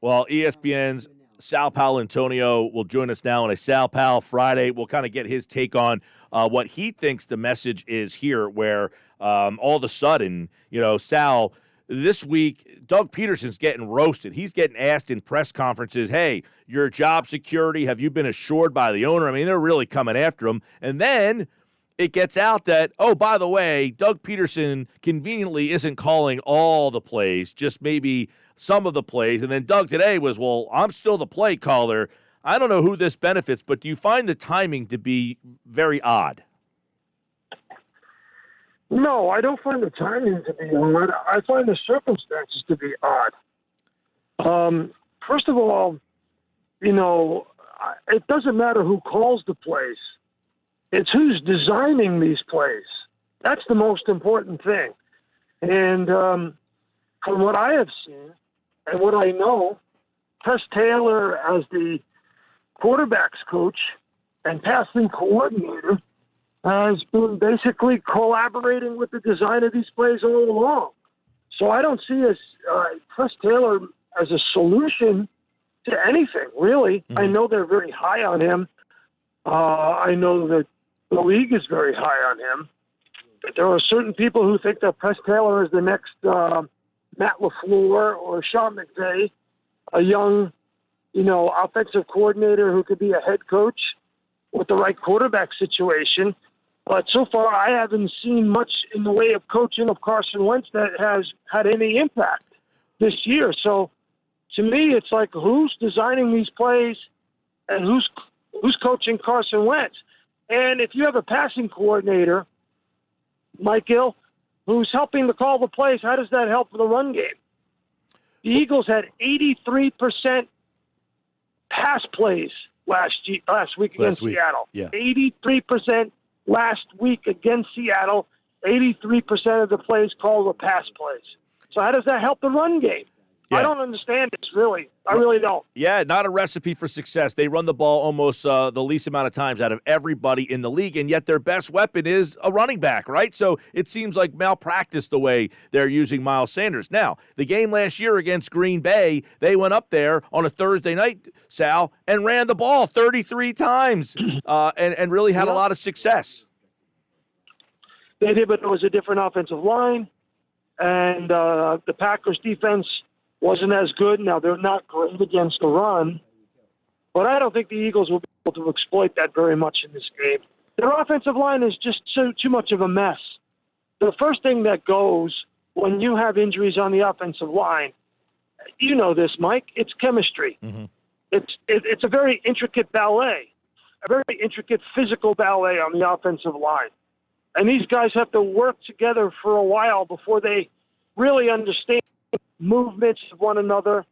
Well, ESPN's Sal Paolantonio will join us now on a Sal Pal Friday. We'll kind of get his take on what he thinks the message is here, where all of a sudden, Sal, this week, Doug Pederson's getting roasted. He's getting asked in press conferences, hey, your job security, have you been assured by the owner? I mean, they're really coming after him. And then it gets out that, oh, by the way, Doug Pederson conveniently isn't calling all the plays, just maybe some of the plays. And then Doug today was, well, I'm still the play caller. I don't know who this benefits, but do you find the timing to be very odd? No, I don't find the timing to be odd. I find the circumstances to be odd. First of all, it doesn't matter who calls the plays. It's who's designing these plays. That's the most important thing. And from what I have seen and what I know, Press Taylor, as the quarterback's coach and passing coordinator, has been basically collaborating with the design of these plays all along. So I don't see Press Taylor as a solution to anything, really. Mm-hmm. I know they're very high on him. I know that the league is very high on him. But there are certain people who think that Press Taylor is the next Matt LaFleur or Sean McVay, a young, offensive coordinator who could be a head coach with the right quarterback situation. But so far, I haven't seen much in the way of coaching of Carson Wentz that has had any impact this year. So, to me, it's like, who's designing these plays and who's coaching Carson Wentz? And if you have a passing coordinator, Mike Gill, who's helping to call the plays, how does that help the run game? The Eagles had 83% pass plays last week against Seattle. Yeah. 83% last week against Seattle. 83% of the plays called were pass plays. So how does that help the run game? Yeah. I don't understand this, really. I really don't. Yeah, not a recipe for success. They run the ball almost the least amount of times out of everybody in the league, and yet their best weapon is a running back, right? So it seems like malpractice the way they're using Miles Sanders. Now, the game last year against Green Bay, they went up there on a Thursday night, Sal, and ran the ball 33 times and really had a lot of success. They did, but it was a different offensive line, and the Packers' defense wasn't as good. Now, they're not great against the run, but I don't think the Eagles will be able to exploit that very much in this game. Their offensive line is just too much of a mess. The first thing that goes when you have injuries on the offensive line, you know this, Mike, it's chemistry. Mm-hmm. It's a very intricate ballet, a very intricate physical ballet on the offensive line. And these guys have to work together for a while before they really understand movements of one another,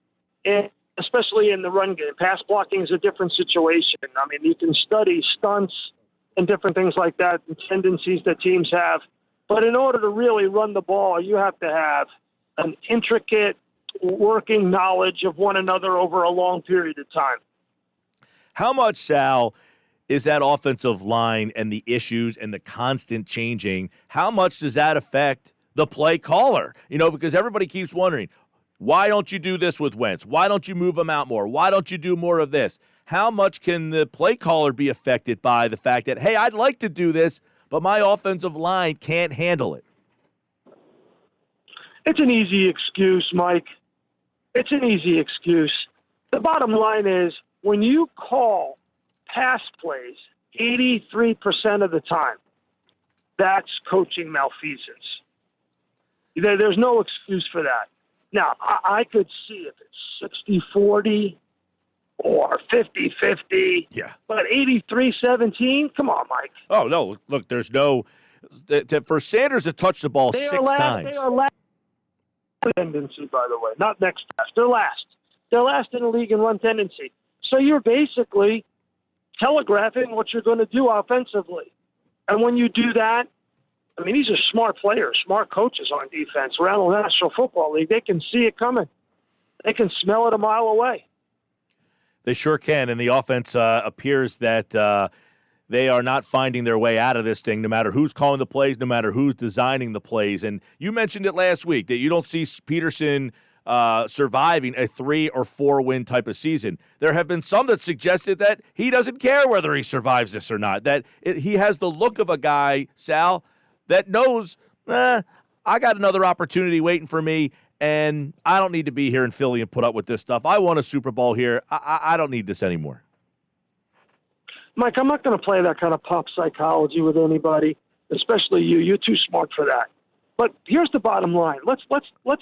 and especially in the run game. Pass blocking is a different situation. I mean, you can study stunts and different things like that, and tendencies that teams have. But in order to really run the ball, you have to have an intricate working knowledge of one another over a long period of time. How much, Sal, is that offensive line and the issues and the constant changing, how much does that affect the play caller? Because everybody keeps wondering, why don't you do this with Wentz? Why don't you move him out more? Why don't you do more of this? How much can the play caller be affected by the fact that, hey, I'd like to do this, but my offensive line can't handle it? It's an easy excuse, Mike. It's an easy excuse. The bottom line is, when you call pass plays 83% of the time, that's coaching malfeasance. There's no excuse for that. Now, I could see if it's 60-40 or 50-50. Yeah. But 83-17, come on, Mike. Oh, no. Look, there's no – for Sanders to touch the ball six times. They are last tendency, by the way, not next last. They're last. They're last in the league in run tendency. So you're basically telegraphing what you're going to do offensively. And when you do that, I mean, these are smart players, smart coaches on defense around the National Football League. They can see it coming. They can smell it a mile away. They sure can, and the offense appears that they are not finding their way out of this thing, no matter who's calling the plays, no matter who's designing the plays. And you mentioned it last week, that you don't see Pederson surviving a 3 or 4 win type of season. There have been some that suggested that he doesn't care whether he survives this or not, that he has the look of a guy, Sal, that knows, I got another opportunity waiting for me, and I don't need to be here in Philly and put up with this stuff. I won a Super Bowl here. I don't need this anymore. Mike, I'm not going to play that kind of pop psychology with anybody, especially you. You're too smart for that. But here's the bottom line. Let's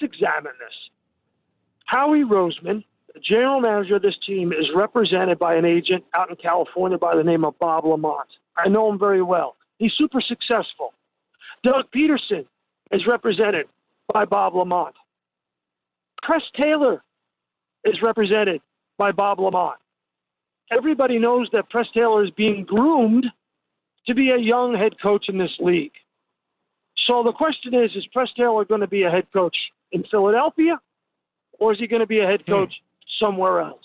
examine this. Howie Roseman, the general manager of this team, is represented by an agent out in California by the name of Bob Lamont. I know him very well. He's super successful. Doug Pederson is represented by Bob Lamont. Press Taylor is represented by Bob Lamont. Everybody knows that Press Taylor is being groomed to be a young head coach in this league. So the question is Press Taylor going to be a head coach in Philadelphia, or is he going to be a head coach somewhere else?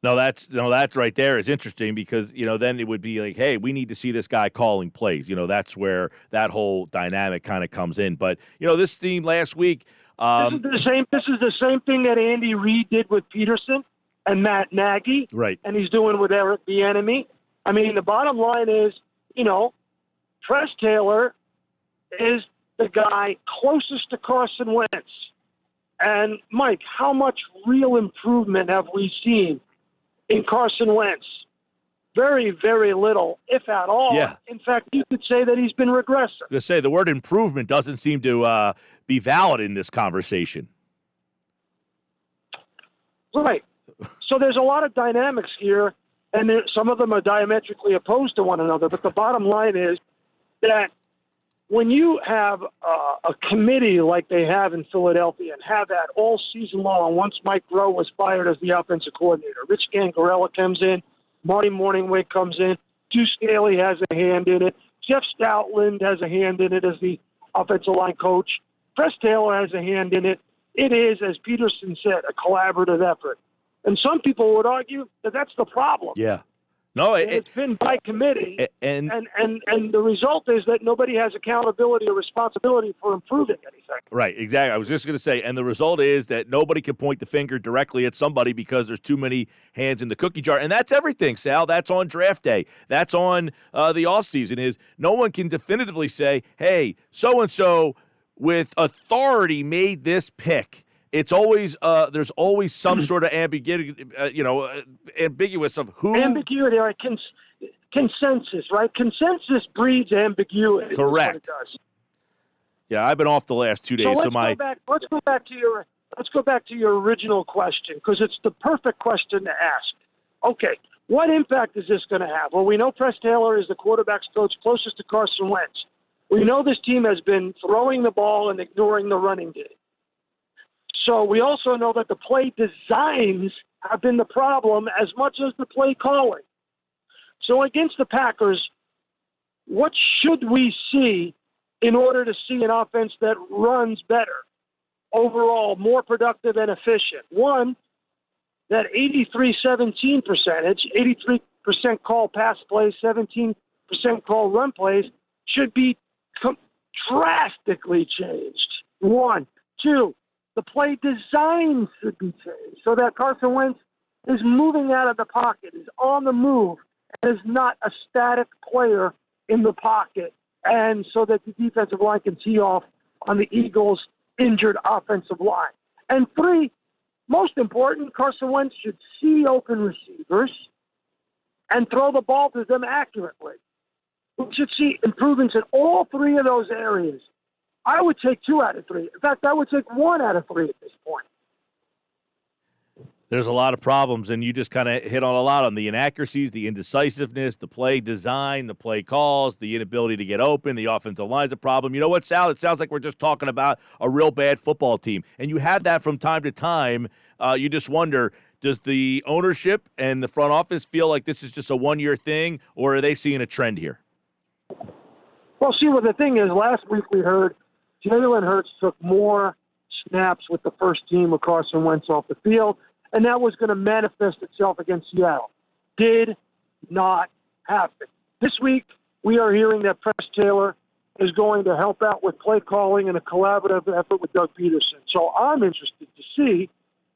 No, that's right there is interesting because, then it would be like, hey, we need to see this guy calling plays. That's where that whole dynamic kind of comes in. But, this theme last week. This is the same thing that Andy Reid did with Peterson and Matt Nagy. Right. And he's doing with Eric Bieniemy. I mean, the bottom line is, Press Taylor is the guy closest to Carson Wentz. And, Mike, how much real improvement have we seen in Carson Wentz? Very, very little, if at all. Yeah. In fact, you could say that he's been regressing. I was going to say, the word improvement doesn't seem to be valid in this conversation. Right. So there's a lot of dynamics here, and some of them are diametrically opposed to one another. But the bottom line is that when you have a committee like they have in Philadelphia and have that all season long, once Mike Rowe was fired as the offensive coordinator, Rich Gangarella comes in, Marty Morningway comes in, Stu Staley has a hand in it, Jeff Stoutland has a hand in it as the offensive line coach, Press Taylor has a hand in it. It is, as Peterson said, a collaborative effort. And some people would argue that that's the problem. Yeah. No, it's been by committee, and the result is that nobody has accountability or responsibility for improving anything. Right, exactly. I was just going to say, and the result is that nobody can point the finger directly at somebody because there's too many hands in the cookie jar. And that's everything, Sal. That's on draft day. That's on the offseason, is no one can definitively say, hey, so-and-so with authority made this pick. It's always there's always some sort of ambiguity, ambiguous of who. Ambiguity, right? Consensus, right? Consensus breeds ambiguity. Correct. That's what it does. Yeah, I've been off the last 2 days. So let's go back to your original question, because it's the perfect question to ask. Okay, what impact is this going to have? Well, we know Press Taylor is the quarterback's coach closest to Carson Wentz. We know this team has been throwing the ball and ignoring the running game. So we also know that the play designs have been the problem as much as the play calling. So against the Packers, what should we see in order to see an offense that runs better, overall more productive and efficient? One, that 83-17 percentage, 83% call pass plays, 17% call run plays, should be drastically changed. One. Two, the play design should be changed so that Carson Wentz is moving out of the pocket, is on the move, and is not a static player in the pocket, and so that the defensive line can tee off on the Eagles' injured offensive line. And three, most important, Carson Wentz should see open receivers and throw the ball to them accurately. We should see improvements in all three of those areas. I would take 2 out of 3. In fact, I would take 1 out of 3 at this point. There's a lot of problems, and you just kind of hit on a lot on the inaccuracies, the indecisiveness, the play design, the play calls, the inability to get open, the offensive line's a problem. You know what, Sal? It sounds like we're just talking about a real bad football team, and you have that from time to time. You just wonder, does the ownership and the front office feel like this is just a one-year thing, or are they seeing a trend here? Well, see, the thing is, last week we heard Jalen Hurts took more snaps with the first team of Carson Wentz off the field, and that was going to manifest itself against Seattle. Did not happen. This week, we are hearing that Press Taylor is going to help out with play calling and a collaborative effort with Doug Pederson. So I'm interested to see,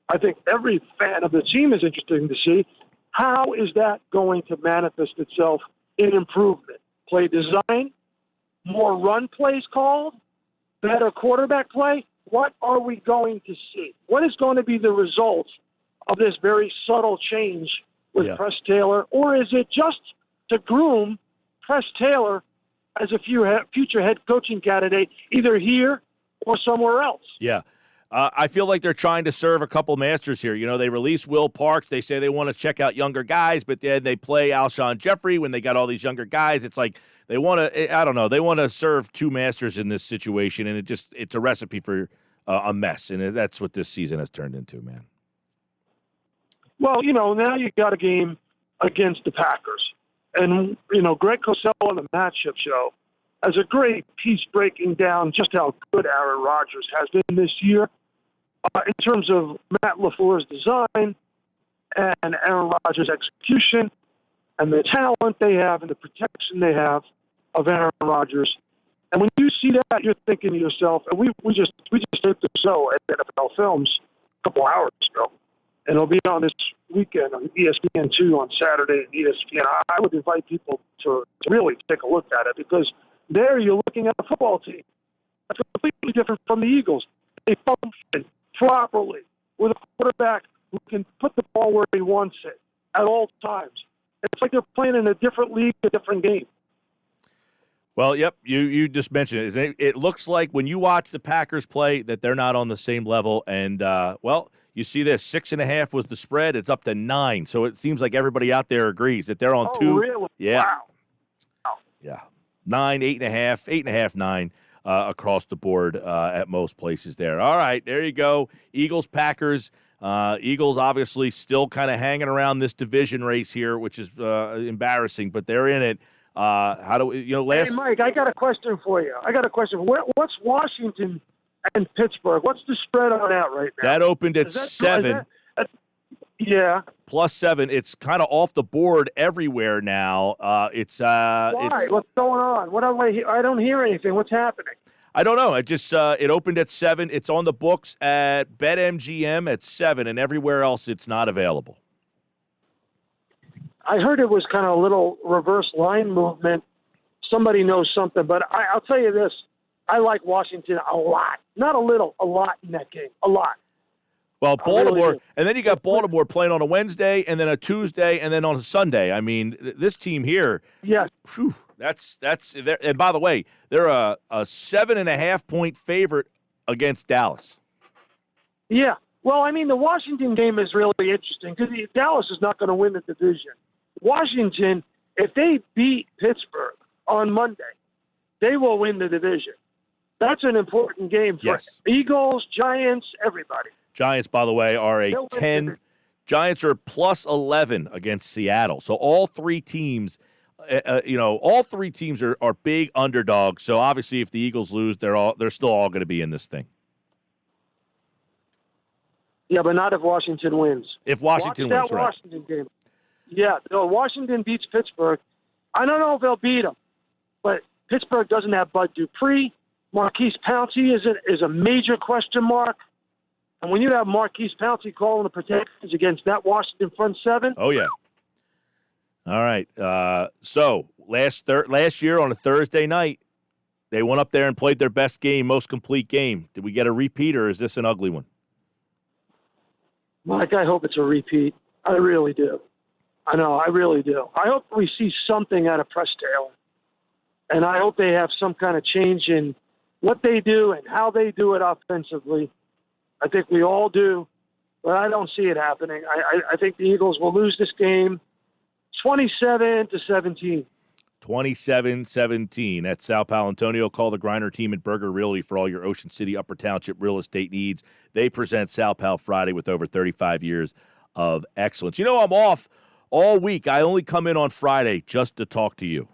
I think every fan of the team is interested to see, how is that going to manifest itself in improvement? Play design, more run plays called, better quarterback play? What are we going to see? What is going to be the result of this very subtle change with Press Taylor? Or is it just to groom Press Taylor as a future head coaching candidate, either here or somewhere else? Yeah. I feel like they're trying to serve a couple masters here. You know, they release Will Parks. They say they want to check out younger guys, but then they play Alshon Jeffrey when they got all these younger guys. It's like they want to, I don't know, they want to serve two masters in this situation, and it's a recipe for a mess, and that's what this season has turned into, man. Well, you know, now you got a game against the Packers. And, you know, Greg Cosell on the Matchup Show has a great piece breaking down just how good Aaron Rodgers has been this year in terms of Matt LaFleur's design and Aaron Rodgers' execution and the talent they have and the protection they have of Aaron Rodgers. And when you see that, you're thinking to yourself, and we just taped the show at NFL Films a couple hours ago, and it'll be on this weekend on ESPN2 on Saturday at ESPN. I would invite people to really take a look at it, because there you're looking at a football team that's completely different from the Eagles. They function properly with a quarterback who can put the ball where he wants it at all times. It's like they're playing in a different league, a different game. Well, yep, you just mentioned it. It looks like when you watch the Packers play that they're not on the same level. And, well, you see this, 6.5 was the spread. It's up to 9. So it seems like everybody out there agrees that they're on 2. Really? Yeah. Wow. Yeah. 9, 8.5, 8.5, 9 across the board at most places there. All right, there you go. Eagles, Packers. Eagles obviously still kind of hanging around this division race here, which is embarrassing, but they're in it. How do we, you know, Hey, Mike, I got a question for you. What's Washington and Pittsburgh? What's the spread on that right now? That opened at 7. Yeah. Plus 7. It's kind of off the board everywhere now. Why? What's going on? What I don't hear anything. What's happening? I don't know. It just it opened at 7. It's on the books at BetMGM at 7, and everywhere else it's not available. I heard it was kind of a little reverse line movement. Somebody knows something, but I'll tell you this. I like Washington a lot. Not a little, a lot in that game. A lot. Well, Baltimore, really, and then you got Baltimore playing on a Wednesday and then a Tuesday and then on a Sunday. I mean, this team here, yes. Whew, that's and by the way, they're a 7.5-point favorite against Dallas. Yeah. Well, I mean, the Washington game is really interesting because Dallas is not going to win the division. Washington, if they beat Pittsburgh on Monday, they will win the division. That's an important game for Eagles, Giants, everybody. Giants, by the way, are a 10. Giants are plus 11 against Seattle. So all three teams, are big underdogs. So obviously, if the Eagles lose, they're still all going to be in this thing. Yeah, but not if Washington wins. If Washington wins, that Washington game. Yeah, no, Washington beats Pittsburgh. I don't know if they'll beat them, but Pittsburgh doesn't have Bud Dupree. Marquise Pouncey is a major question mark. And when you have Marquise Pouncey calling the protections against that Washington front seven. Oh, yeah. All right. So last year on a Thursday night, they went up there and played their best game, most complete game. Did we get a repeat, or is this an ugly one? Mike, I hope it's a repeat. I really do. I know, I really do. I hope we see something out of Press Taylor. And I hope they have some kind of change in what they do and how they do it offensively. I think we all do, but I don't see it happening. I think the Eagles will lose this game 27-17. 27-17. That's Sal Paolantonio. Call the Griner team at Burger Realty for all your Ocean City, Upper Township real estate needs. They present Sal Pal Friday with over 35 years of excellence. You know, I'm off all week. I only come in on Friday just to talk to you.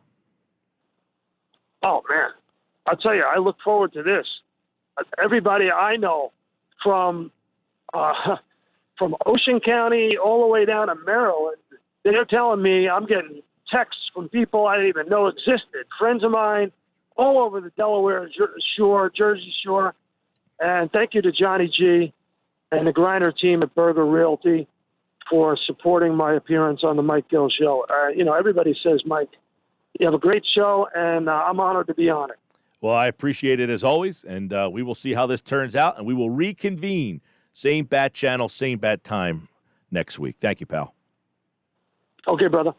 Oh, man. I'll tell you, I look forward to this. Everybody I know from Ocean County all the way down to Maryland, they're telling me I'm getting texts from people I didn't even know existed, friends of mine all over the Delaware Shore, Jersey Shore. And thank you to Johnny G and the Griner team at Berger Realty for supporting my appearance on the Mike Gill Show. Everybody says, Mike, you have a great show, and I'm honored to be on it. Well, I appreciate it as always, and we will see how this turns out, and we will reconvene. Same bat channel, same bat time next week. Thank you, pal. Okay, brother.